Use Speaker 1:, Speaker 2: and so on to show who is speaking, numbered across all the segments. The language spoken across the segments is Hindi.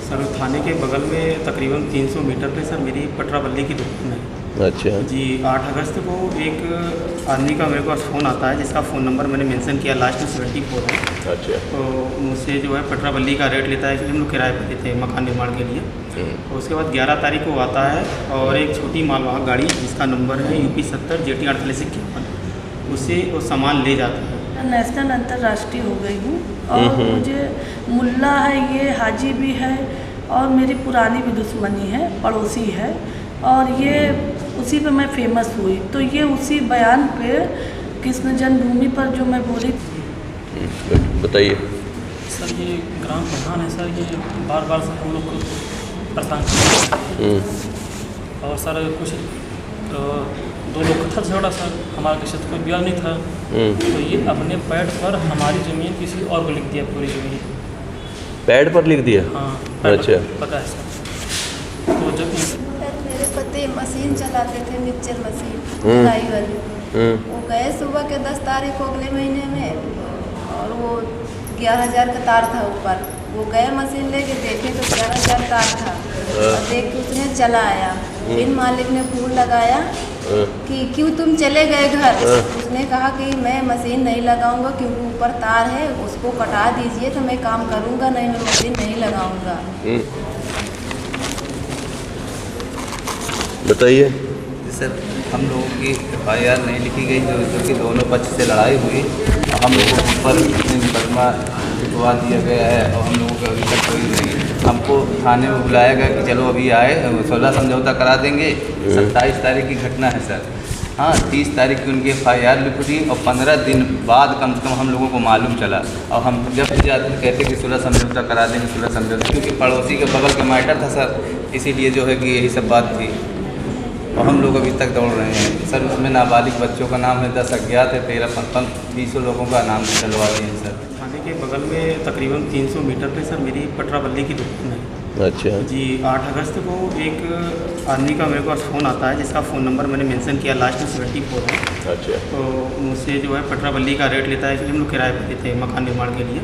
Speaker 1: सर थाने के बगल में तकरीबन 300 मीटर पे सर मेरी पटरा बल्ली की दुकान है।
Speaker 2: अच्छा
Speaker 1: जी 8 अगस्त को एक आदमी का मेरे पास फ़ोन आता है जिसका फ़ोन नंबर मैंने मेंशन किया लास्ट में 74 है।
Speaker 2: अच्छा
Speaker 1: तो मुझसे जो है पटरा बल्ली का रेट लेता है कि हम लोग किराए पर देते हैं मकान निर्माण के लिए। तो उसके बाद 11 तारीख को आता है और एक छोटी मालवाहक गाड़ी जिसका नंबर है UP 70 JT 4851 उससे वो सामान ले जाता है।
Speaker 3: नेशनल अंतर्राष्ट्रीय हो गई हूँ और मुझे मुल्ला है, ये हाजी भी है और मेरी पुरानी भी दुश्मनी है, पड़ोसी है और ये उसी पे मैं फेमस हुई। तो ये उसी बयान पे कृष्ण जन्मभूमि पर जो मैं बोली।
Speaker 2: बताइए
Speaker 4: सर ये ग्राम प्रधान है सर, ये बार बार सर हम लोग को परेशान करते हैं। और सर कुछ 2 लोग का था झगड़ा सर, हमारा किसी से कोई ब्याह नहीं था। तो ये अपने पैड पर हमारी ज़मीन किसी और को लिख दिया, पूरी ज़मीन
Speaker 2: पैड पर लिख दिया।
Speaker 4: हाँ
Speaker 2: अच्छा
Speaker 4: पता है सर। तो जब
Speaker 5: मेरे पति मशीन चलाते थे, मिक्सचर मशीन सिलाई वाली। वो गए सुबह के 10 तारीख को अगले महीने में और वो 11,000 का तार था ऊपर। वो गए मशीन लेके देखे तो 11,000 तार था और देख के उसने चला आया। फिर मालिक ने फोन लगाया कि क्यों तुम चले गए घर। उसने कहा कि मैं मशीन नहीं लगाऊंगा क्योंकि ऊपर तार है, उसको कटा दीजिए तो मैं काम करूंगा, नहीं मैं मशीन नहीं लगाऊंगा।
Speaker 2: बताइए
Speaker 6: सर हम लोगों की FIR नहीं लिखी गई जो कि दोनों पक्ष से लड़ाई हुई और हम लोगों के ऊपर मुकदमा लिखवा दिया गया है और हम लोगों को अभी तक कोई नहीं। हमको थाने में बुलाया गया कि चलो अभी आए 16 समझौता करा देंगे। 27 तारीख की घटना है सर। हाँ 30 तारीख की उनकी FIR लिखी और 15 दिन बाद कम से कम हम लोगों को मालूम चला। और हम जब भी जाते कहते कि 16 समझौता करा देंगे, 16 समझौता, क्योंकि पड़ोसी के बगल के मैटर था सर, इसीलिए जो है कि यही सब बात थी। और हम लोग अभी तक दौड़ रहे हैं सर। उसमें नाबालिग बच्चों का नाम है, 10 अज्ञात है, 13-15-20 लोगों का नाम डलवा दिए हैं सर।
Speaker 1: थाने के बगल में तकरीबन 300 मीटर पे सर मेरी पटरा बल्ली की दुकान है।
Speaker 2: अच्छा
Speaker 1: जी 8 अगस्त को एक आदमी का मेरे पास फ़ोन आता है जिसका फ़ोन नंबर मैंने मेंशन किया लास्ट में 74 है।
Speaker 2: अच्छा
Speaker 1: तो मुझसे जो है पटरा बल्ली का रेट लेता है कि हम लोग किराए पर देते हैं मकान निर्माण के लिए।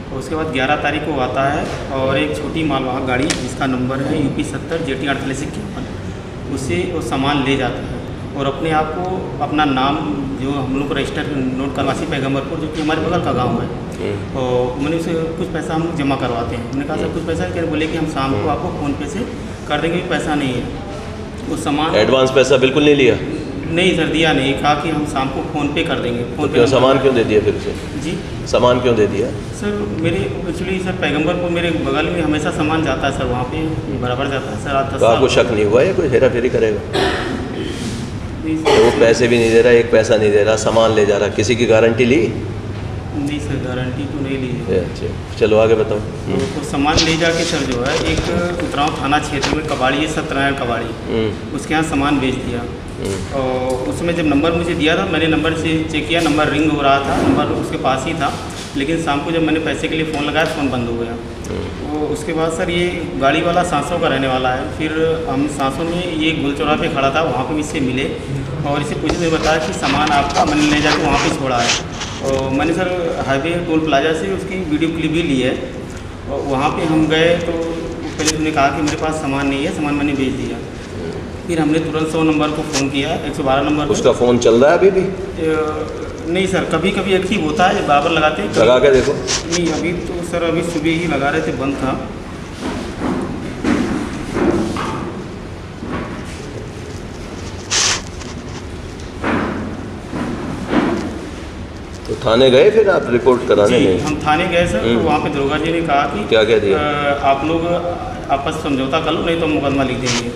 Speaker 1: तो उसके बाद 11 तारीख को आता है और एक छोटी मालवाहक गाड़ी जिसका नंबर है UP 70 JT 4851 उससे वो सामान ले जाता है और अपने आप को अपना नाम जो हम लोग रजिस्टर नोट करवासी पैगम्बरपुर जो कि हमारे बगल का गांव है। तो मैंने उसे कुछ पैसा हम लोग जमा करवाते हैं। मैंने कहा सर कुछ पैसा है, बोले कि हम शाम को आपको फ़ोन पे से कर देंगे, पैसा नहीं है। वो सामान
Speaker 2: एडवांस पैसा बिल्कुल नहीं लिया?
Speaker 1: नहीं सर दिया नहीं, कहा कि हम शाम को फ़ोन पे कर देंगे। फ़ोन पे
Speaker 2: सामान क्यों दे दिया फिर से?
Speaker 1: जी
Speaker 2: सामान क्यों दे दिया?
Speaker 1: सर मेरे एक्चुअली सर पैगम्बरपुर मेरे बगल में हमेशा सामान जाता है सर, वहाँ पे बराबर जाता है सर।
Speaker 2: तो आपको शक नहीं हुआ या कोई हेरा फेरी करेगा? तो वो पैसे भी नहीं दे रहा, एक पैसा नहीं दे रहा, सामान ले जा रहा, किसी की गारंटी ली?
Speaker 1: नहीं सर गारंटी तो नहीं ली है।
Speaker 2: अच्छा चलो आगे बताओ।
Speaker 1: तो सामान ले जाके सर जो है एक उतराव थाना क्षेत्र में कबाड़ी है, सत्यनारायण कबाड़ी, उसके यहाँ सामान बेच दिया। और उसमें जब नंबर मुझे दिया था मैंने नंबर से चेक किया, नंबर रिंग हो रहा था, नंबर उसके पास ही था। लेकिन शाम को जब मैंने पैसे के लिए फ़ोन लगाया फ़ोन बंद हो गया। तो उसके बाद सर ये गाड़ी वाला सांसों का रहने वाला है। फिर हम सांसों में ये गोलचौरा पे खड़ा था, वहाँ पे इससे मिले और इसे पूछने में बताया कि सामान आपका मैंने ले जाकर वहाँ पे छोड़ा है। और मैंने सर हाईवे टोल प्लाजा से उसकी वीडियो क्लिप भी ली है। और वहाँ पे हम गए तो पहले उन्होंने कहा कि मेरे पास सामान नहीं है, सामान मैंने बेच दिया। फिर हमने तुरंत 100 नंबर को फ़ोन किया, 112 नंबर।
Speaker 2: उसका फ़ोन चल रहा है अभी भी?
Speaker 1: नहीं सर कभी कभी एक्टिव होता है, बराबर लगाते हैं।
Speaker 2: लगा के देखो।
Speaker 1: नहीं अभी तो सर अभी सुबह ही लगा रहे थे, बंद था।
Speaker 2: तो थाने गए फिर आप रिपोर्ट कराने में?
Speaker 1: हम थाने गए सर। तो वहाँ पे दरोगा जी ने कहा कि
Speaker 2: क्या कह दिया?
Speaker 1: आप लोग आपस समझौता कर लो नहीं तो मुकदमा लिख देंगे।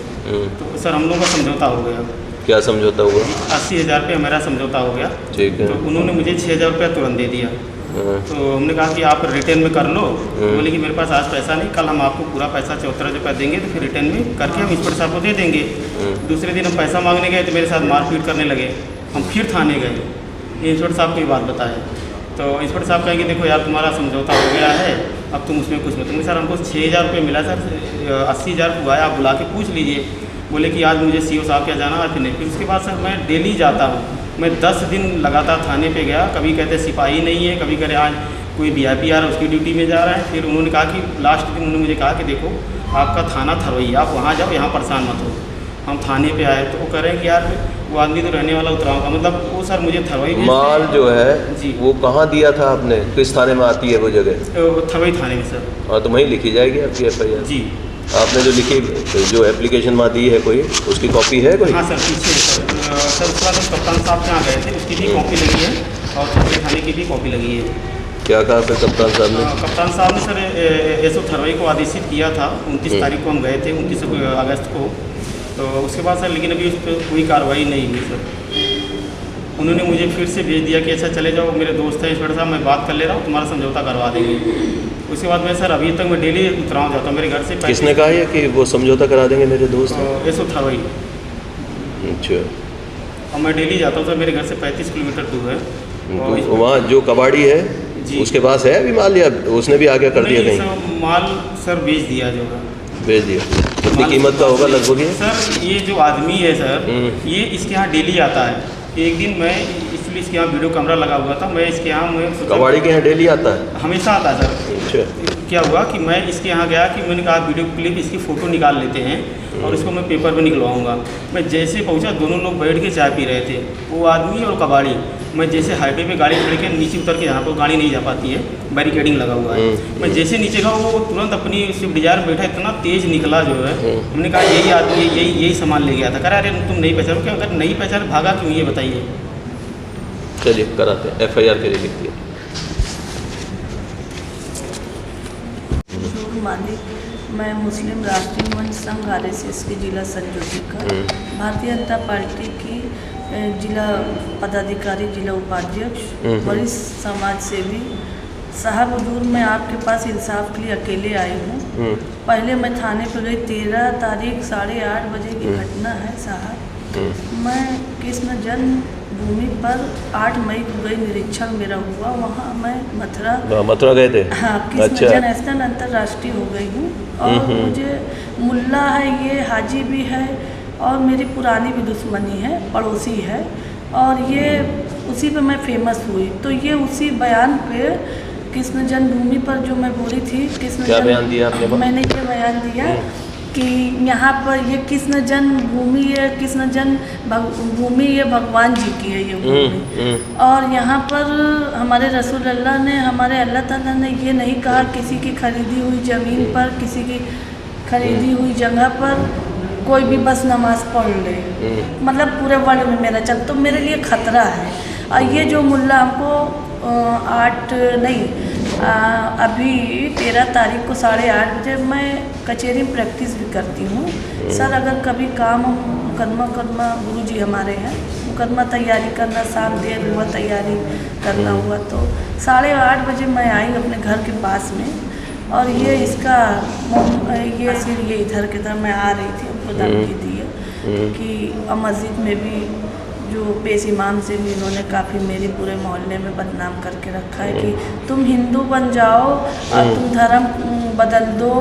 Speaker 1: तो सर हम लोग का समझौता हो गया।
Speaker 2: क्या समझौता हुआ?
Speaker 1: 80,000 रुपये मेरा समझौता हो गया।
Speaker 2: ठीक है।
Speaker 1: तो उन्होंने मुझे 6,000 रुपया तुरंत दे दिया। तो हमने कहा कि आप रिटर्न में कर लो। बोले कि मेरे पास आज पैसा नहीं, कल हम आपको पूरा पैसा 74,000 रुपया देंगे तो फिर रिटर्न में करके हम इंस्पेक्टर साहब को दे देंगे। दूसरे दिन हम पैसा मांगने गए तो मेरे साथ मारपीट करने लगे। हम फिर थाने गए, इंस्पेक्टर साहब को ये बात बताया। तो इंस्पेक्टर साहब कहेंगे देखो यार तुम्हारा समझौता हो गया है, अब तुम उसमें कुछ मत। तुमने सर हमको 6,000 रुपये मिला सर, 80,000 हुआ है, आप बुला के पूछ लीजिए। बोले कि आज मुझे CO साहब क्या जाना है, फिर नहीं। फिर उसके बाद सर मैं डेली जाता हूँ। मैं 10 दिन लगातार थाने पे गया, कभी कहते सिपाही नहीं है, कभी कह रहे आज कोई VIP आ रहा है उसकी ड्यूटी में जा रहा है। फिर उन्होंने कहा कि लास्ट दिन उन्होंने मुझे कहा कि देखो आपका थाना थरवई, आप वहाँ जाओ, यहाँ परेशान मत हो। हम थाने पे आए तो वो कह रहे हैं कि यार वो आदमी तो रहने वाला उतराव का, मतलब वो सर मुझे थरवई
Speaker 2: माल जो है
Speaker 1: जी
Speaker 2: वो कहाँ दिया था आपने, किस थाने में आती है वो जगह?
Speaker 1: थरवई थाने में सर।
Speaker 2: हाँ तो वहीं लिखी जाएगी आपकी FIR।
Speaker 1: जी
Speaker 2: आपने जो लिखी, जो एप्लीकेशन वहाँ दी है कोई, उसकी कॉपी है कोई?
Speaker 1: हाँ सर, पीछे सर उसके बाद हम कप्तान साहब के यहाँ गए थे, उसकी भी कॉपी लगी है और थरवई थाने की भी कॉपी लगी है।
Speaker 2: क्या कहा फिर कप्तान साहब ने?
Speaker 1: कप्तान साहब ने सर SO थरवई को आदेशित किया था। 29 तारीख को हम गए थे, 29 अगस्त को। तो उसके बाद सर लेकिन अभी उस पर कोई कार्रवाई नहीं हुई सर। उन्होंने मुझे फिर से भेज दिया कि अच्छा चले जाओ, मेरे दोस्त हैं इंस्पेक्टर साहब, मैं बात कर ले रहा हूँ, तुम्हारा समझौता करवा देंगे। उसके बाद मैं सर अभी तक मैं डेली उतराव जाता हूँ मेरे घर से।
Speaker 2: किसने कहा है कि वो समझौता करा देंगे मेरे दोस्त?
Speaker 1: SO थरवई।
Speaker 2: अच्छा।
Speaker 1: और मैं डेली जाता हूँ सर, मेरे घर से 35 किलोमीटर दूर है।
Speaker 2: तो वहाँ जो कबाड़ी है
Speaker 1: जी
Speaker 2: उसके पास है अभी माल, या उसने भी आगे कर दिया
Speaker 1: नहीं,
Speaker 2: कहीं?
Speaker 1: सर माल सर बेच दिया जो है।
Speaker 2: भेज दिया। कितनी कीमत का होगा लगभग ये?
Speaker 1: सर ये जो आदमी है सर, ये इसके यहाँ डेली आता है। एक दिन मैं इसलिए इसके यहाँ वीडियो कैमरा लगा हुआ था, मैं इसके यहाँ
Speaker 2: कबाड़ी के यहाँ डेली आता है?
Speaker 1: हमेशा आता है सर।
Speaker 2: अच्छा।
Speaker 1: क्या हुआ कि मैं इसके यहाँ गया कि मैंने कहा वीडियो क्लिप इसकी फ़ोटो निकाल लेते हैं और इसको मैं पेपर पे निकलवाऊंगा। मैं जैसे पहुँचा, दोनों लोग बैठ के चाय पी रहे थे, वो आदमी और कबाड़ी। मैं जैसे हाईवे पे गाड़ी खड़े के नीचे उतर के, यहाँ पर गाड़ी नहीं जा पाती है, बैरिकेडिंग लगा हुआ है, मैं जैसे नीचे गया वो तुरंत अपनी स्विफ्ट डिजायर में बैठा, इतना तेज़ निकला जो है। हमने कहा यही आदमी यही सामान ले गया था। कह रहा अरे तुम नहीं पहचानो क्या? अगर नहीं पहचान भागा क्यों, ये बताइए।
Speaker 2: चलिए कराते हैं, FIR के लिए लिखती है।
Speaker 3: मालिक, मैं मुस्लिम राष्ट्रीय मंच संघ RSS की जिला संयोजिका, भारतीय जनता पार्टी की जिला पदाधिकारी, जिला उपाध्यक्ष, वरिष्ठ समाज सेवी साहब, हुजूर मैं आपके पास इंसाफ के लिए अकेले आई हूँ। पहले मैं थाने पर गई, 13 तारीख 8:30 बजे की घटना है साहब। मैं कृष्ण जन्मभूमि पर 8 मई को गई, निरीक्षण मेरा हुआ वहाँ। मैं मथुरा
Speaker 2: गए थे?
Speaker 3: हाँ, कृष्ण जन्म नेशनल अंतर्राष्ट्रीय हो गई हूँ। और मुझे मुल्ला है, ये हाजी भी है और मेरी पुरानी भी दुश्मनी है, पड़ोसी है, और ये उसी पे मैं फेमस हुई। तो ये उसी बयान पे कृष्ण जन्मभूमि पर जो मैं बोली थी,
Speaker 2: क्या बयान दिया आपने?
Speaker 3: मैंने ये बयान दिया कि यहाँ पर ये कृष्ण जन्मभूमि है, कृष्ण जन्म भूमि ये भगवान जी की है ये भूमि। और यहाँ पर हमारे रसूल अल्लाह ने, हमारे अल्लाह ताला ने ये नहीं कहा किसी की खरीदी हुई ज़मीन पर, किसी की खरीदी हुई जगह पर कोई भी बस नमाज पढ़ ले, मतलब पूरे वर्ल्ड में मेरा चल, तो मेरे लिए ख़तरा है। और ये जो मुल्ला हमको अभी 13 तारीख को 8:30 बजे मैं कचहरी में प्रैक्टिस भी करती हूँ सर। अगर कभी काम मुकदमा गुरुजी हमारे हैं, मुकदमा तैयारी करना, शाम देर हुआ तैयारी करना हुआ, तो 8:30 बजे मैं आई अपने घर के पास में। और ये इसका ये सिर ये इधर की तरफ मैं आ रही थी, हमको धमकी दी है कि मस्जिद में भी जो पेश इमाम से भी इन्होंने काफ़ी मेरी पूरे मोहल्ले में बदनाम करके रखा है कि तुम हिंदू बन जाओ और तुम धर्म बदल दो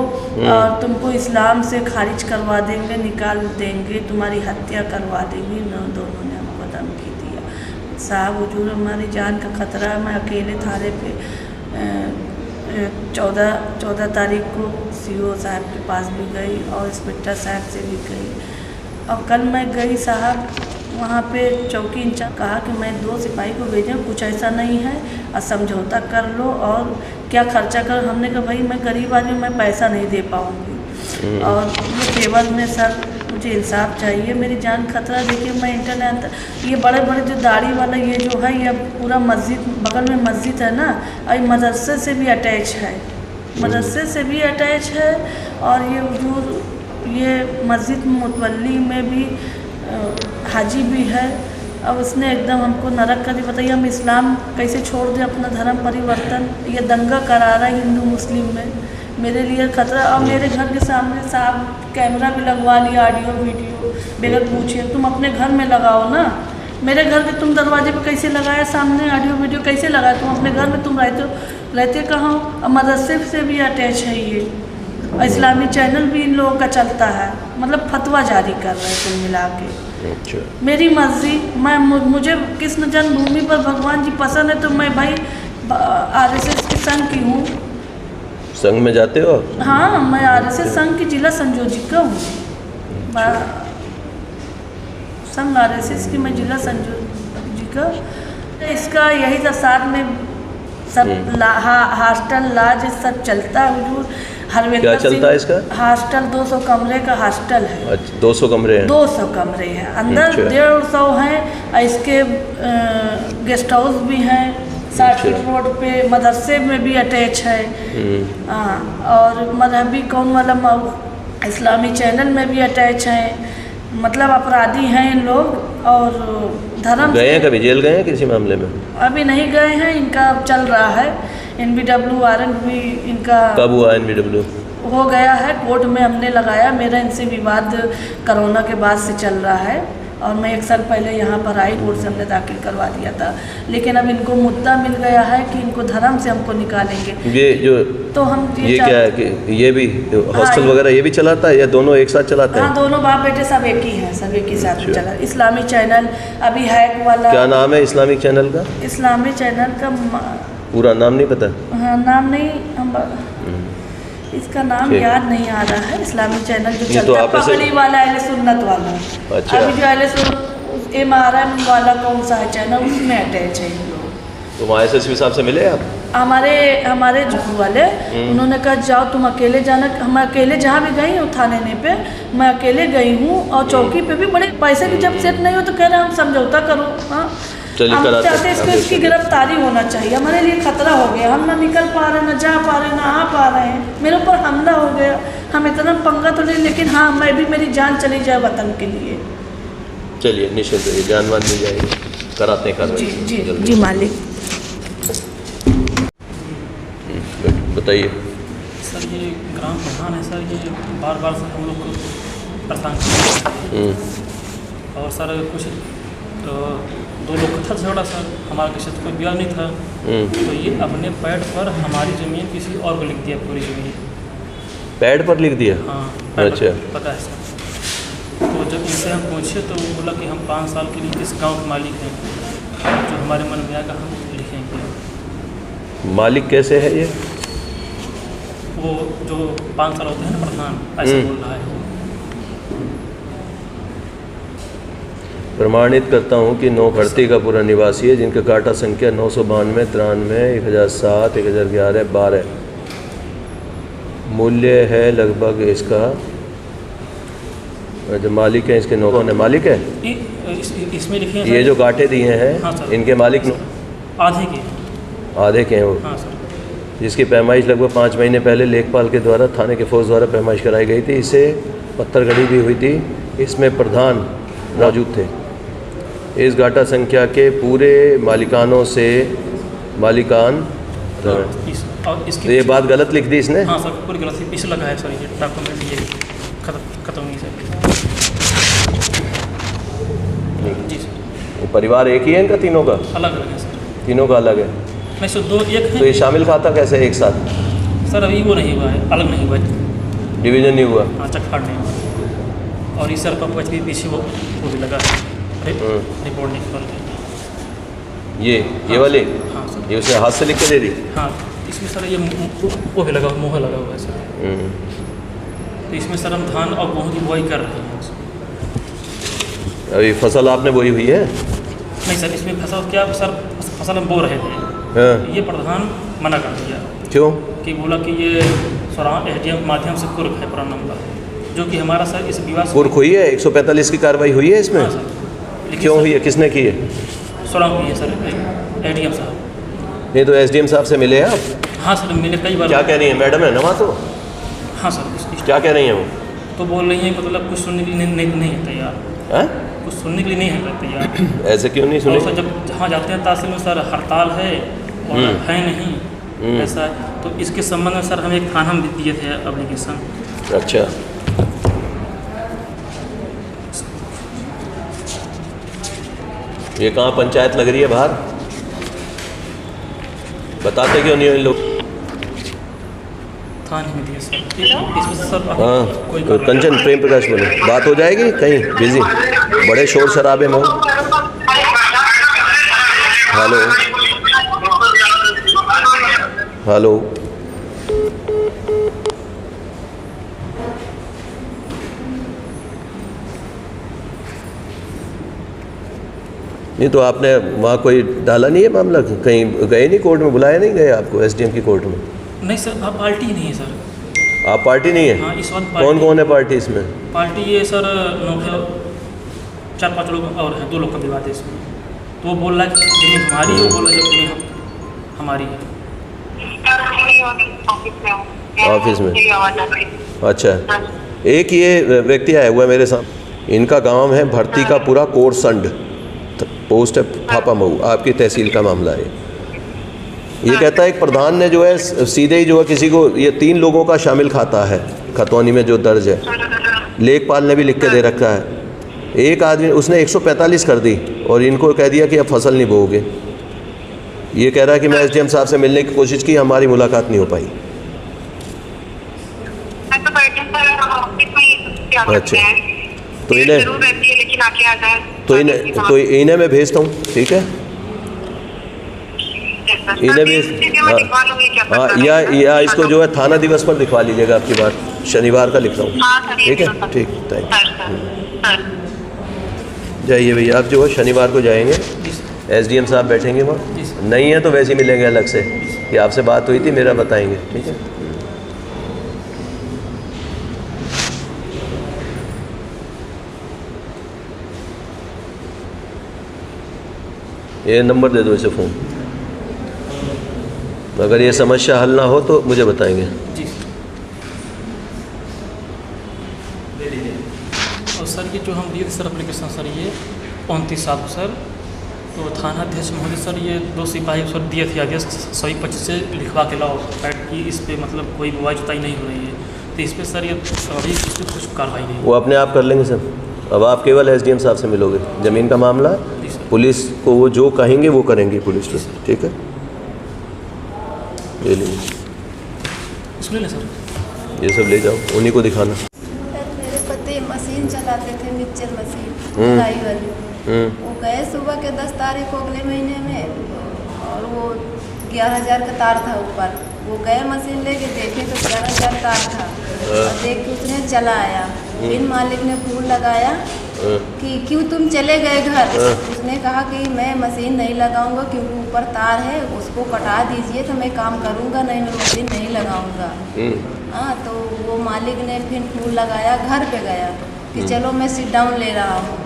Speaker 3: और तुमको इस्लाम से खारिज करवा देंगे, निकाल देंगे, तुम्हारी हत्या करवा देंगे। दोनों ने हमको धमकी दिया। साहब हुजूर हमारी जान का खतरा है। मैं अकेले थाने पे 14 तारीख को CO साहब के पास भी गई और इंस्पेक्टर साहब से भी गई। और कल मैं गई साहब, वहाँ पे चौकी इंचार्ज कहा कि मैं 2 सिपाही को भेजा, कुछ ऐसा नहीं है और समझौता कर लो और क्या खर्चा कर। हमने कहा भाई मैं गरीब आदमी, मैं पैसा नहीं दे पाऊँगी और ये केवल में सर मुझे इंसाफ चाहिए, मेरी जान खतरा। देखिए मैं इंटरनेट, ये बड़े बड़े जो दाढ़ी वाला ये जो है, ये पूरा मस्जिद बगल में मस्जिद है ना, और मदरसे से भी अटैच है, मदरसे से भी अटैच है। और ये हुजूर ये मस्जिद मुतवल्ली में भी हाजी भी है। अब उसने एकदम हमको नरक कर दी। बताइए हम इस्लाम कैसे छोड़ दें, अपना धर्म परिवर्तन? ये दंगा करा रहा है हिंदू मुस्लिम में, मेरे लिए खतरा। और मेरे घर के सामने साहब कैमरा भी लगवा लिया, ऑडियो वीडियो बगैर पूछे। तुम अपने घर में लगाओ ना, मेरे घर के तुम दरवाजे पे कैसे लगाया, सामने ऑडियो वीडियो कैसे लगाया? तुम अपने घर में तुम रहते कहाँ हो? और मदरसे से भी अटैच है ये, और इस्लामी चैनल भी इन लोगों का चलता है, मतलब फतवा जारी कर रहे हैं कुल मिला के।
Speaker 2: अच्छा।
Speaker 3: मेरी मर्जी, मुझे कृष्ण जन्मभूमि पर भगवान जी पसंद है तो मैं भाई RSS की संघ की हूँ।
Speaker 2: संघ में जाते हो आप?
Speaker 3: हाँ, मैं आरएसएस संघ की जिला संयोजिका हूँ। संघ आरएसएस की मैं जिला संयोजिका। इसका यही था, साथ में सब हॉस्टल लाज सब चलता है हुजूर।
Speaker 2: क्या चलता है इसका?
Speaker 3: हॉस्टल 200 कमरे का हॉस्टल है।
Speaker 2: अच्छा, 200 कमरे हैं?
Speaker 3: 200 कमरे हैं, अंदर 150 हैं। इसके गेस्ट हाउस भी हैं। 60 फीट रोड पे मदरसे में भी अटैच है। हाँ, और मजहबी कौन वाला इस्लामी चैनल में भी अटैच है। मतलब अपराधी हैं इन लोग। और धर्म
Speaker 2: गए हैं कभी जेल गए हैं किसी मामले में?
Speaker 3: अभी नहीं गए हैं, इनका चल रहा है NBW वारंट भी इनका।
Speaker 2: कब हुआ NBW?
Speaker 3: हो गया है, कोर्ट में हमने लगाया। मेरा इनसे विवाद कोरोना के बाद से चल रहा है और मैं 1 साल पहले यहाँ पर आई, कोर्ट से हमने दाखिल करवा दिया था। लेकिन अब इनको मुद्दा मिल गया है कि इनको धर्म से हमको निकालेंगे।
Speaker 2: ये जो
Speaker 3: तो हम
Speaker 2: ये क्या है कि ये भी हॉस्टल वगैरह ये भी चलाता है या दोनों एक साथ चलाते हैं?
Speaker 3: हाँ, दोनों बाप बेटे सब एक ही हैं, सब एक ही साथ चला। इस्लामी चैनल अभी हैक वाला।
Speaker 2: क्या नाम है इस्लामिक चैनल का?
Speaker 3: इस्लामी चैनल का
Speaker 2: पूरा नाम नहीं पता?
Speaker 3: हाँ, नाम नहीं, हम इसका नाम याद नहीं आ रहा है। इस्लामी चैनल जो चलता है पगड़ी वाला, अहले सुन्नत वाला।
Speaker 2: अच्छा।
Speaker 3: अभी जो अहले सुन्नत MRM वाला कौन सा है चैनल, उसमें अटैच है इन लोग।
Speaker 2: तो वहाँ SSP साहब से मिले आप?
Speaker 3: हमारे जुगू वाले उन्होंने कहा जाओ तुम अकेले जाना। हम अकेले जहाँ भी गई हूँ थाने पे, मैं अकेले गई हूँ। और चौकी पे भी बड़े पैसे की जब सेट नहीं हो तो कह रहे हम समझौता करो। हाँ, हम चाहते हैं इसकी गिरफ्तारी होना चाहिए। हमारे लिए खतरा हो गया, हम ना निकल पा रहे, ना जा पा रहे, ना आ पा रहे हैं। मेरे ऊपर हमला हो गया, हम इतना पंगा तो नहीं, लेकिन हाँ मैं भी, मेरी जान चली जाए वतन के लिए।
Speaker 2: चलिए निश्चिंत रहिए, जानवान मिल जाएगी, कराते हैं कार्रवाई।
Speaker 3: जी जी जी मालिक।
Speaker 2: बताइए
Speaker 4: सर। ये ग्राम प्रधान है सर, ये बार बार सर हम लोग को परेशान करते हैं। और सर कुछ 2 लोग का था झगड़ा सर, हमारे किसी से कोई ब्याह नहीं था। तो ये अपने पैड पर हमारी ज़मीन किसी और को लिख दिया, पूरी ज़मीन
Speaker 2: पैड पर लिख दिया?
Speaker 4: हाँ,
Speaker 2: अच्छा,
Speaker 4: पता है सर। तो जब इनसे हम पूछे तो वो बोला कि हम 5 साल के लिए इस गांव के मालिक हैं, जो हमारे मन में आएगा हम लिखेंगे।
Speaker 2: मालिक कैसे है ये?
Speaker 4: वो जो 5 साल होते हैं ना प्रधान, ऐसे बोल रहा है।
Speaker 2: प्रमाणित करता हूँ कि नौखड़ती का पूरा निवासी है, जिनका काटा संख्या 992, 93, 1007, 1011, 12। मूल्य है लगभग इसका, जो मालिक है इसके 9 ने मालिक है।
Speaker 4: इसमें लिखे हैं
Speaker 2: ये जो गांठे दिए हैं,
Speaker 4: हाँ
Speaker 2: इनके मालिक आधे के हैं वो।
Speaker 4: हाँ सर।
Speaker 2: जिसकी पैमाइश लगभग 5 महीने पहले लेखपाल के द्वारा थाने के फौज द्वारा पैमाइश कराई गई थी। इसे पत्थर गड़ी भी हुई थी, इसमें प्रधान मौजूद थे। इस गाटा संख्या के पूरे मालिकानों से मालिकान। तो ये बात गलत लिख दी इसने?
Speaker 4: हाँ सर, पूरी गलत थी, पीछे लगा है सर, ये डॉक्यूमेंट ये खत्म नहीं सर। जी सर।
Speaker 2: परिवार एक ही है इनका, तीनों का
Speaker 4: अलग अलग है सर?
Speaker 2: तीनों का अलग है।
Speaker 4: नहीं सर, 2 एक है।
Speaker 2: तो ये शामिल खाता कैसे एक साथ?
Speaker 4: सर अभी वो नहीं हुआ है, अलग नहीं हुआ है,
Speaker 2: डिवीजन नहीं हुआ।
Speaker 4: हाँ, चटफाट नहीं हुआ। और इस सर का भी पीछे वो भी लगा है, रिपोर्ट निकल गई।
Speaker 2: ये वाले?
Speaker 4: हाँ सर।
Speaker 2: ये उसने हाथ से लिख के दे दी?
Speaker 4: हाँ, इसमें सर ये वो भी लगा, मोहर लगा हुआ है सर। तो इसमें सर हम धान और गेहूँ की बुआई कर रहे हैं।
Speaker 2: अभी फसल आपने बोई हुई है?
Speaker 4: नहीं सर, इसमें फसल क्या सर, फसल हम बो रहे थे।
Speaker 2: हाँ।
Speaker 4: ये प्रधान मना कर दिया।
Speaker 2: क्यों? कि
Speaker 4: बोला कि ये SDM माध्यम से कुर्क है पुराना नंबर, जो कि हमारा सर इस विवाद
Speaker 2: कुर्क हुई है। 145 की कार्रवाई हुई है इसमें?
Speaker 4: हाँ सर।
Speaker 2: क्यों हुई है, किसने की है?
Speaker 4: सुरंग की है सर, ADM साहब।
Speaker 2: नहीं तो SDM साहब से मिले आप?
Speaker 4: हाँ सर, मिले कई बार।
Speaker 2: क्या कह रही है मैडम है नवा? तो
Speaker 4: हाँ सर।
Speaker 2: क्या कह रही हैं वो?
Speaker 4: तो बोल रही है मतलब कुछ सुनने के लिए नहीं है तैयार।
Speaker 2: हैं?
Speaker 4: कुछ सुनने के लिए नहीं है तैयार।
Speaker 2: ऐसे क्यों नहीं सुने?
Speaker 4: सर जब जहाँ जाते हैं तहसील में सर हड़ताल है और है नहीं ऐसा, तो इसके संबंध में सर हम एक थाना में दिए थे एप्लीकेशन।
Speaker 2: अच्छा, ये कहाँ पंचायत लग रही है बाहर? बताते क्यों नहीं हो इन लोग?
Speaker 4: थाने में दिए सर। इसमें सर
Speaker 2: हाँ,
Speaker 4: कोई
Speaker 2: तो कंचन प्रेम प्रकाश बोले, बात हो जाएगी कहीं बिजी, बड़े शोर शराबे में हो। Hello, hello. नहीं तो आपने वहाँ कोई डाला नहीं है मामला, कहीं गए नहीं कोर्ट में, बुलाया नहीं गए आपको एसडीएम की कोर्ट में?
Speaker 4: नहीं सर, आप पार्टी नहीं है सर।
Speaker 2: आप पार्टी नहीं है?
Speaker 4: हाँ, इस वक्त
Speaker 2: कौन कौन है पार्टी इसमें?
Speaker 4: पार्टी ये सर 4-5 लोग और हैं, 2 लोग का विवाद है इसमें। तो वो बोल रहा है जमीन हमारी है, वो बोल रहा है जमीन हमारी है।
Speaker 2: ऑफिस में? अच्छा, एक ये व्यक्ति आया हुआ है मेरे साथ, इनका गांव है भर्ती का पूरा कोरसंड, पोस्ट है फापामऊ, आपकी तहसील का मामला है। ये कहता है एक प्रधान ने जो है सीधे ही जो है किसी को, ये 3 लोगों का शामिल खाता है खतौनी में जो दर्ज है, लेखपाल ने भी लिख के दे रखा है। एक आदमी उसने 145 कर दी और इनको कह दिया कि अब फसल नहीं बोओगे। ये कह रहा है कि मैं एसडीएम साहब से मिलने की कोशिश की, हमारी मुलाकात नहीं हो पाई। अच्छा, तो इन्हें मैं भेजता हूँ, ठीक है? इन्हें भेज, हाँ, या इसको जो है थाना दिवस पर दिखवा लीजिएगा, आपकी बात शनिवार का लिख रहा हूँ, ठीक है? ठीक, थैंक यू। जाइए भैया, आप जो है शनिवार को जाएंगे, एसडीएम साहब बैठेंगे वहाँ, नहीं है तो वैसे ही मिलेंगे अलग से कि आपसे बात हुई थी, मेरा बताएंगे, ठीक है? ये नंबर दे दो इसे फ़ोन, अगर ये समस्या हल ना हो तो मुझे बताएंगे।
Speaker 4: जी और सर ये जो हम दिए थे सर एप्लीकेशन सर, ये 29/7 सर, तो थाना अध्यक्ष महोदय सर ये 2 सिपाही सर दिए थे आदेश, सभी 25 से लिखवा के लाओ फैक्ट की इस पर मतलब कोई बुआई जुताई नहीं हो रही है, तो इस पर सर ये अभी इस पर कुछ कार्रवाई नहीं।
Speaker 2: वो अपने आप कर लेंगे सर, अब आप केवल एसडीएम साहब से मिलोगे, ज़मीन का मामला पुलिस को वो जो कहेंगे वो करेंगी पुलिस पे, ठीक है? ये लीजिए,
Speaker 4: इसमें ले सर,
Speaker 2: ये सब ले जाओ, उन्हीं को दिखाना।
Speaker 5: मेरे पति मशीन चलाते थे, मिक्सचर मशीन धुलाई वाली। वो गए सुबह के 10 तारीख को अगले महीने में, और वो 11,000 का तार था ऊपर। वो गए मशीन लेके देखे तो 11,000 तार था, और देख के उसने चलाया। फिर मालिक ने फोन लगाया कि क्यों तुम चले गए घर। उसने कहा कि मैं मशीन नहीं लगाऊंगा क्योंकि ऊपर तार है, उसको कटा दीजिए तो मैं काम करूंगा, नहीं मैं मशीन नहीं लगाऊंगा। हाँ, तो वो मालिक ने फिर फोन लगाया, घर पे गया कि चलो मैं सिट डाउन ले रहा हूँ,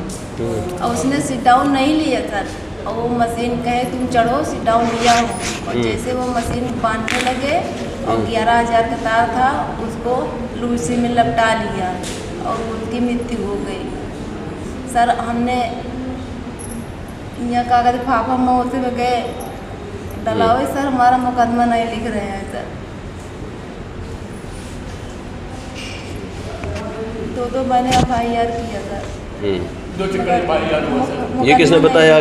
Speaker 5: और उसने सिट डाउन नहीं लिया सर, और वो मशीन कहे तुम चढ़ो, सिट डाउन लिया हूँ, और जैसे वो मशीन बांधने लगे और 11,000 का तार था उसको लूसी में लपटा लिया और उनकी मृत्यु हो गई। सर हमने यहाँ कागज फाफा महोत्सव में गए डलाओ, सर हमारा मुकदमा नहीं लिख रहे हैं सर। तो मैंने FIR किया सर।
Speaker 7: 2 चक्कर FIR हुआ सर।
Speaker 2: ये किसने बताया,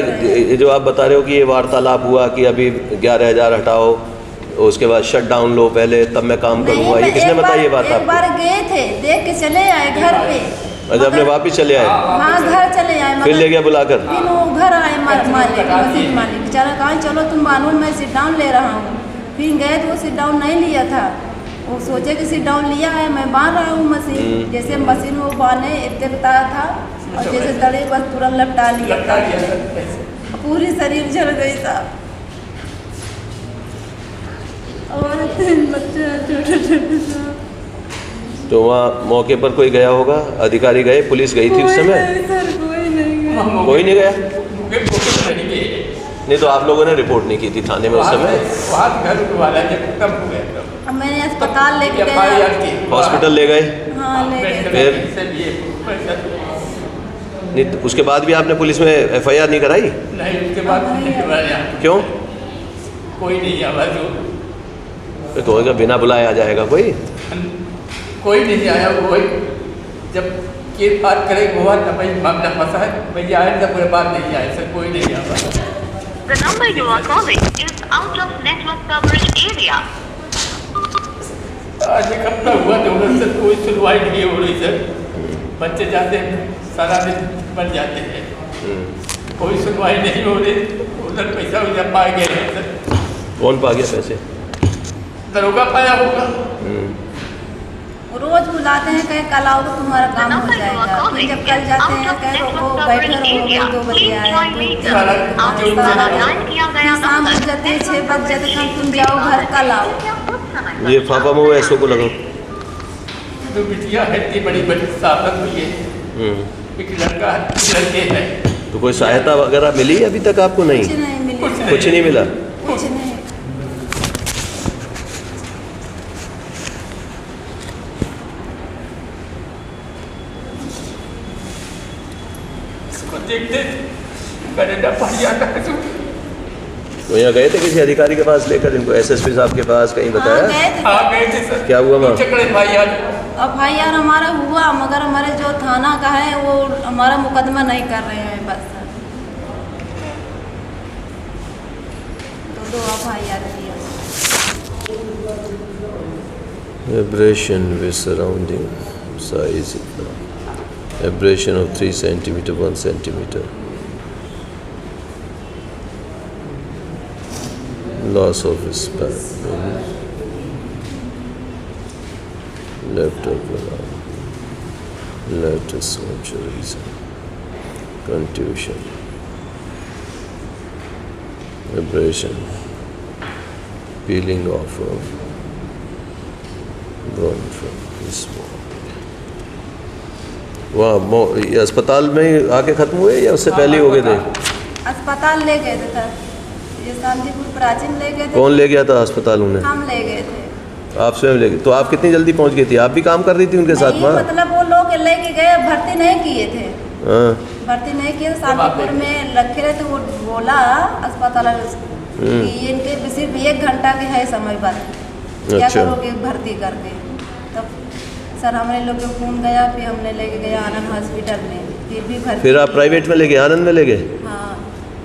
Speaker 2: जो आप बता रहे हो कि ये वार्तालाप हुआ कि अभी 11,000 हटाओ, उसके बाद शट डाउन लो पहले, तब मैं काम करूँगा, ये किसने बताया ये बात आपको?
Speaker 5: एक बार गए थे, देख के चले आए घर पे।
Speaker 2: अच्छा, अपने वापिस चले आए?
Speaker 5: हाँ, घर चले आए।
Speaker 2: फिर ले गया बुलाकर?
Speaker 5: फिर वो घर आए मालिक, मशीन मालिक बेचारा, कहा चलो तुम बानो, मैं सिट डाउन ले रहा हूँ। फिर गए तो वो सिट डाउन नहीं लिया था, वो सोचे कि सिट डाउन लिया है, मैं बांध रहा हूँ मशीन। जैसे मशीन वो बांधे इतने बताया था, और जैसे दड़े बस तुरंत लपटा लिया था, पूरी शरीर जल गई था। और 3 बच्चे छोटे।
Speaker 2: तो वहाँ मौके पर कोई गया होगा, अधिकारी गए, पुलिस गई थी उस समय?
Speaker 5: कोई नहीं गया।
Speaker 2: कोई नहीं गया? नहीं तो आप लोगों ने रिपोर्ट नहीं की थी थाने में उस समय?
Speaker 5: मैंने अस्पताल लेके गया,
Speaker 2: हॉस्पिटल ले गए?
Speaker 5: हाँ ले गए।
Speaker 2: फिर नहीं तो उसके बाद भी आपने पुलिस में FIR नहीं कराई?
Speaker 7: नहीं, उसके बाद नहीं करवाया।
Speaker 2: क्यों?
Speaker 7: कोई नहीं आया,
Speaker 2: तो बिना बुलाए आ जाएगा
Speaker 7: कोई नहीं आया। वो जब ये बात करें हुआ तब भाई मामला फंसा है, भैया आए तब पूरे बात नहीं आए सर, कोई नहीं आया।
Speaker 8: The number you are calling is out of network coverage area.
Speaker 7: आज एक हफ्ता हुआ तो सर कोई सुनवाई नहीं हो रही सर, बच्चे जाते हैं सारा दिन बन जाते हैं, कोई सुनवाई नहीं हो रही। उधर पैसा पा गए हैं सर।
Speaker 2: कौन पा गया पैसे?
Speaker 7: दरोगा पाया होगा।
Speaker 5: रोज बुलाते हैं, कहे कल आओ तो तुम्हारा काम हो जाएगा। फिर जब कल जाते हैं कहे रुको बैठे रहो, हो गई 2 बजे आए, शाम हो जाते हैं 6 बज जाते हैं, तुम जाओ घर कल आओ।
Speaker 2: ये फाफा मुँह ऐसो को लगाओ।
Speaker 7: तो बिटिया है, इतनी बड़ी बड़ी साबित हुई है, एक लड़का लड़के है।
Speaker 2: तो कोई सहायता वगैरह मिली अभी तक आपको? नहीं,
Speaker 5: कुछ नहीं मिली,
Speaker 2: कुछ नहीं मिला।
Speaker 5: कुछ नहीं।
Speaker 7: इसको देखते मैंने ना पढ़िया था।
Speaker 2: तो यहाँ गए थे किसी अधिकारी के पास लेकर इनको, एसएसपी साहब के पास कहीं बताया?
Speaker 7: हाँ गए थे सर।
Speaker 2: क्या हुआ वहाँ?
Speaker 7: चक्कर भाई यार
Speaker 5: FIR हमारा हुआ, मगर हमारे जो थाना का है वो हमारा मुकदमा नहीं कर रहे हैं बस। तो 2 FIR किया।
Speaker 2: Abrasion with surrounding size, abrasion of 3 centimeter, 1 centimeter, loss of span, left upper arm, left surgery, contusion, abrasion, peeling off of bone from this bone. वहाँ ये अस्पताल में आके खत्म हुए या उससे पहले हो गए थे?
Speaker 5: अस्पताल ले गए थे सर, ये शांतिपुर प्राचीन ले गए थे।
Speaker 2: कौन ले गया था अस्पताल उन्हें?
Speaker 5: हम ले गए थे।
Speaker 2: आप स्वयं ले गए? तो आप कितनी जल्दी पहुँच गई थी? आप भी काम कर रही थी उनके साथ?
Speaker 5: नहीं, मतलब वो लोग लेके गए, भर्ती नहीं किए थे।
Speaker 2: हाँ।
Speaker 5: भर्ती नहीं किए, शांतिपुर में रखे रहे थे। वो बोला अस्पताल कि इनके सिर्फ 1 घंटा के है समय बात, क्या करोगे भर्ती करके। तब सर हमने लोग को फोन गया, फिर हमने लेके गया आनंद हॉस्पिटल में, फिर भी भर्ती।
Speaker 2: फिर आप प्राइवेट में ले गए? आनंद में ले गए?
Speaker 5: हाँ।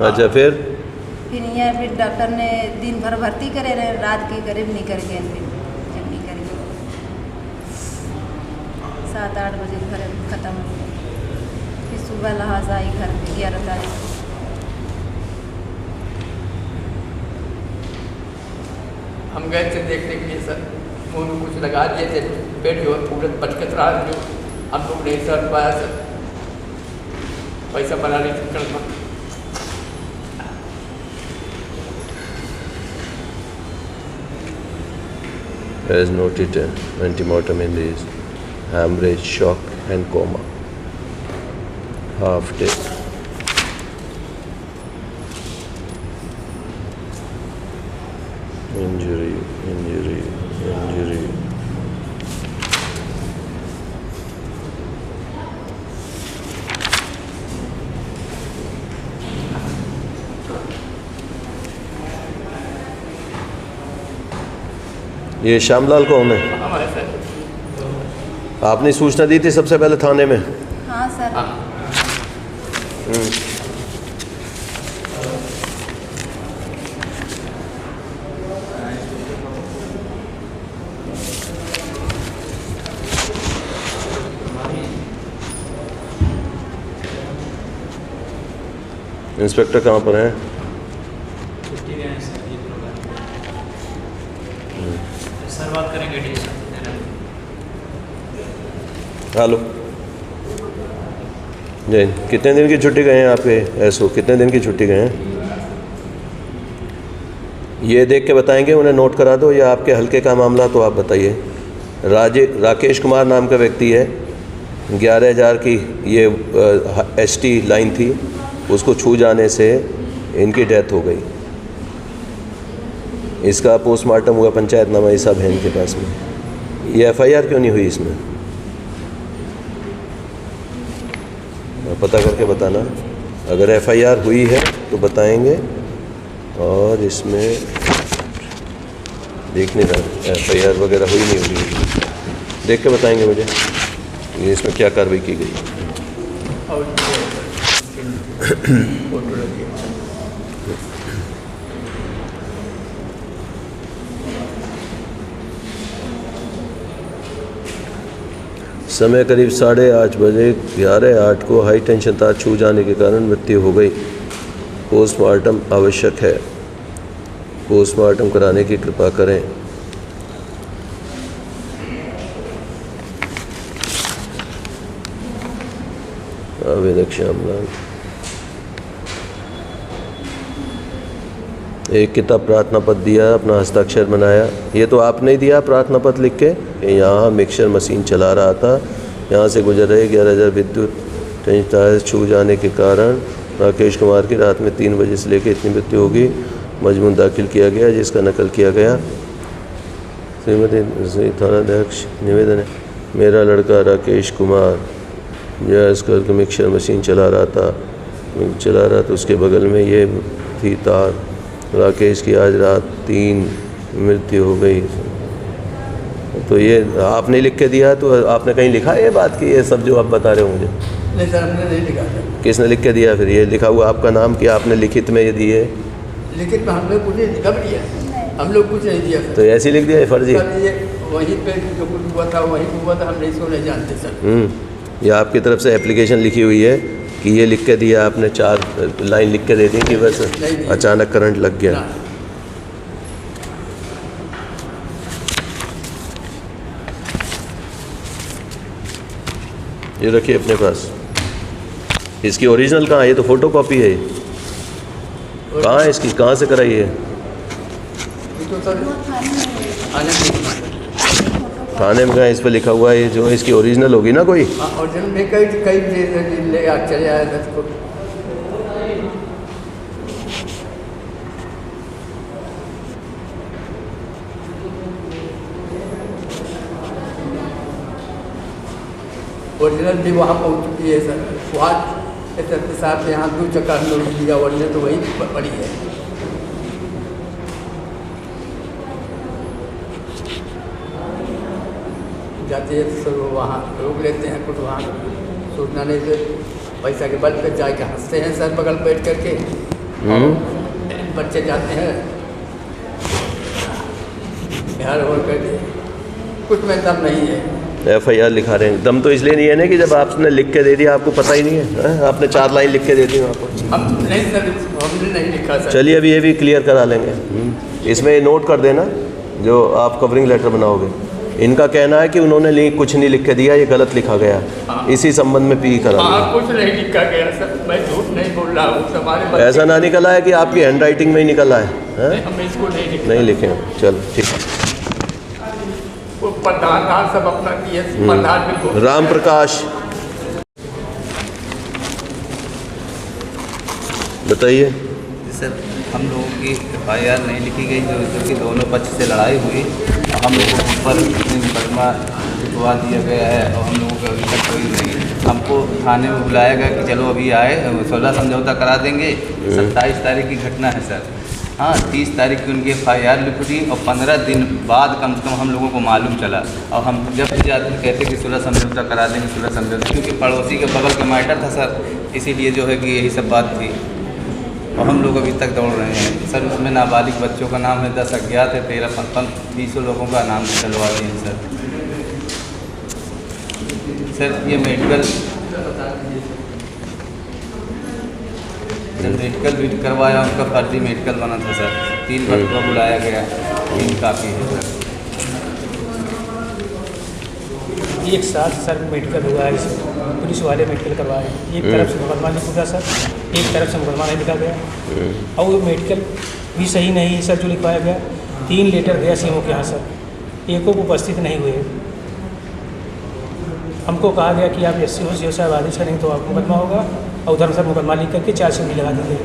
Speaker 2: अच्छा, फिर
Speaker 5: यहाँ फिर डॉक्टर ने दिन भर भर्ती करे रहे, रात के करीब नहीं करके जब नहीं करके 7-8 बजे घर खत्म हो गया। फिर सुबह लहाज आई घर पे 11 तारीख को।
Speaker 7: हम गए थे देखने के लिए सर, मुँह में कुछ लगा दिए थे, पेट जो पूरा बचकत रहा, जो हम लोग नहीं सर पाया सर, पैसा बना नहीं सकता।
Speaker 2: as noted antemortem in this hemorrhage, shock and coma, half dead. Injury. ये श्यामलाल कौन है?
Speaker 7: हमारे सर।
Speaker 2: आपने सूचना दी थी सबसे पहले थाने में?
Speaker 5: हाँ सर।
Speaker 2: इंस्पेक्टर कहाँ पर हैं?
Speaker 4: छुट्टी गए हैं सर, ये सर बात करेंगे डिसीजन।
Speaker 2: हेलो जैन, कितने दिन की छुट्टी गए हैं आपके? ऐसो कितने दिन की छुट्टी गए हैं? ये देख के बताएंगे, उन्हें नोट करा दो, या आपके हल्के का मामला तो आप बताइए। राकेश कुमार नाम का व्यक्ति है, 11,000 की ये ST लाइन थी, उसको छू जाने से इनकी डेथ हो गई। इसका पोस्टमार्टम हुआ पंचायतनामा ईसा बहन के पास में। ये FIR क्यों नहीं हुई इसमें? पता करके बताना। अगर FIR हुई है तो बताएंगे, और इसमें देखने का FIR वगैरह हुई नहीं होगी, देख के बताएंगे मुझे ये इसमें क्या कार्रवाई की गई। समय करीब 8:30 बजे 11/8 को हाई टेंशन तार छू जाने के कारण मृत्यु हो गई। पोस्टमार्टम आवश्यक है, पोस्टमार्टम कराने की कृपा करें। आवेदक श्यामलाल। एक किताब प्रार्थना पत्र दिया, अपना हस्ताक्षर बनाया। ये तो आपने ही दिया प्रार्थना पत्र लिख के। यहाँ मिक्सर मशीन चला रहा था, यहाँ से गुजर रहे 11,000 विद्युत तार छू जाने के कारण राकेश कुमार की रात में 3 बजे से लेकर इतनी मृत्यु होगी। मजमून दाखिल किया गया जिसका नकल किया गया। श्रीमती थानाध्यक्ष निवेदन है, मेरा लड़का राकेश कुमार जायज़ करके मिक्सर मशीन चला रहा था, उसके बगल में ये थी तार। राकेश की आज रात 3 मृत्यु हो गई। तो ये आपने लिख के दिया, तो आपने कहीं लिखा है ये बात की, ये सब जो आप बता रहे हो मुझे?
Speaker 7: नहीं सर, हमने नहीं लिखा था।
Speaker 2: किसने लिख के दिया फिर? ये लिखा हुआ आपका नाम कि आपने लिखित में ये दिए?
Speaker 7: लिखित में हम लोग कुछ नहीं लिखा भी दिया, हम लोग कुछ नहीं दिया सर।
Speaker 2: तो ऐसे ही लिख दिया है फर्जी?
Speaker 7: सर ये वहीं पे जो कुछ हुआ था वहीं हुआ था, हम इसको नहीं जानते सर।
Speaker 2: ये आपकी तरफ से एप्लीकेशन लिखी हुई है कि ये लिख के दिया आपने, 4 लाइन लिख के दे दी कि बस अचानक करंट लग गया। ये रखिए अपने पास। इसकी ओरिजिनल कहाँ है? ये तो फोटो कॉपी है। कहाँ है इसकी? कहाँ से कराई है? थाने में कहाँ इस पर लिखा हुआ है? ये जो इसकी ओरिजिनल होगी ना कोई?
Speaker 7: ओरिजिनल में कई ले चले आया था इसको। ओरिजिनल भी वहाँ पहुँच चुकी है सर। वहाँ के साथ यहाँ 2 चक्कर हम लोग लिया, ओरिजिनल तो वही पड़ी है। जाते हैं तो सर वो वहाँ रोक लेते हैं, कुछ वहाँ सूचना नहीं दे, पैसा के बल पे जाके हंसते हैं सर बगल बैठ करके। बच्चे जाते हैं बिहार हो करके, कुछ में दम नहीं है।
Speaker 2: FIR लिखा रहे हैं। दम तो इसलिए नहीं है ना कि जब आपने लिख के दे दिया आपको पता ही नहीं है, आपने 4 लाइन लिख के दे दी आपको।
Speaker 7: हम नहीं सर, हमने नहीं लिखा सर।
Speaker 2: चलिए अभी ये भी क्लियर करा लेंगे। इसमें नोट कर देना जो आप कवरिंग लेटर बनाओगे। इनका कहना है कि उन्होंने कुछ नहीं लिख के दिया, ये गलत लिखा गया। इसी संबंध में पी करा।
Speaker 7: कुछ नहीं लिखा गया सर, मैं झूठ नहीं बोल रहा हूँ। हमारे
Speaker 2: ऐसा ना निकला है कि आपकी हैंडराइटिंग में ही निकला है?
Speaker 7: हम इसको
Speaker 2: नहीं लिखे। चलो ठीक है।
Speaker 7: प्रधान सब अपना किए, प्रधान
Speaker 2: राम प्रकाश बताइए।
Speaker 6: सर हम लोगों की FIR नहीं लिखी गई, जो कि दोनों पक्ष से लड़ाई हुई। हम लोगों के ऊपर मुकदमा लिखवा दिया गया है और हम लोगों को अभी तक कोई नहीं। हमको थाने में बुलाया गया कि चलो अभी आए, 16 समझौता करा देंगे। 27 तारीख की घटना है सर। हाँ, 30 तारीख की उनकी FIR लिखी थी और 15 दिन बाद कम से कम हम लोगों को मालूम चला। और हम जब भी जाते कहते कि 16 समझौता करा देंगे, 16 समझौता, क्योंकि पड़ोसी के बगल का मैटर था सर, इसीलिए जो है कि यही सब बात थी। और हम लोग अभी तक दौड़ रहे हैं सर। उसमें नाबालिग बच्चों का नाम है, 10 अज्ञात है, 13-15-20 लोगों का नाम चलवा दिए हैं सर। सर ये मेडिकल भी करवाया, उनका फर्जी मेडिकल बना था सर। 3 बच्चों को बुलाया गया, 3 काफ़ी है सर।
Speaker 9: एक साथ सर मेडिकल हुआ है, पुलिस वाले मेडिकल करवाए। एक तरफ से मुकदमा लिखा सर, एक तरफ से मुकदमा नहीं लिखा गया। और वो मेडिकल भी सही नहीं है सर जो लिखवाया गया। 3 लेटर गया CMO के यहाँ सर, एको को उपस्थित नहीं हुए। हमको कहा गया कि आप SC हो CO साहब आदेश करेंगे तो आपको मुकदमा होगा, और उधर सर मुकदमा लिख करके 400 भी लगा देंगे।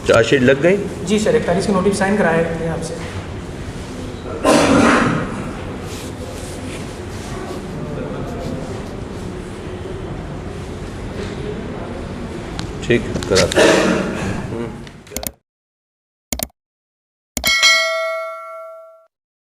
Speaker 2: चार्जशीट लग गई?
Speaker 9: जी सर, 41 की नोटिस साइन कराए हैं आपसे।
Speaker 2: ठीक, कराते हैं।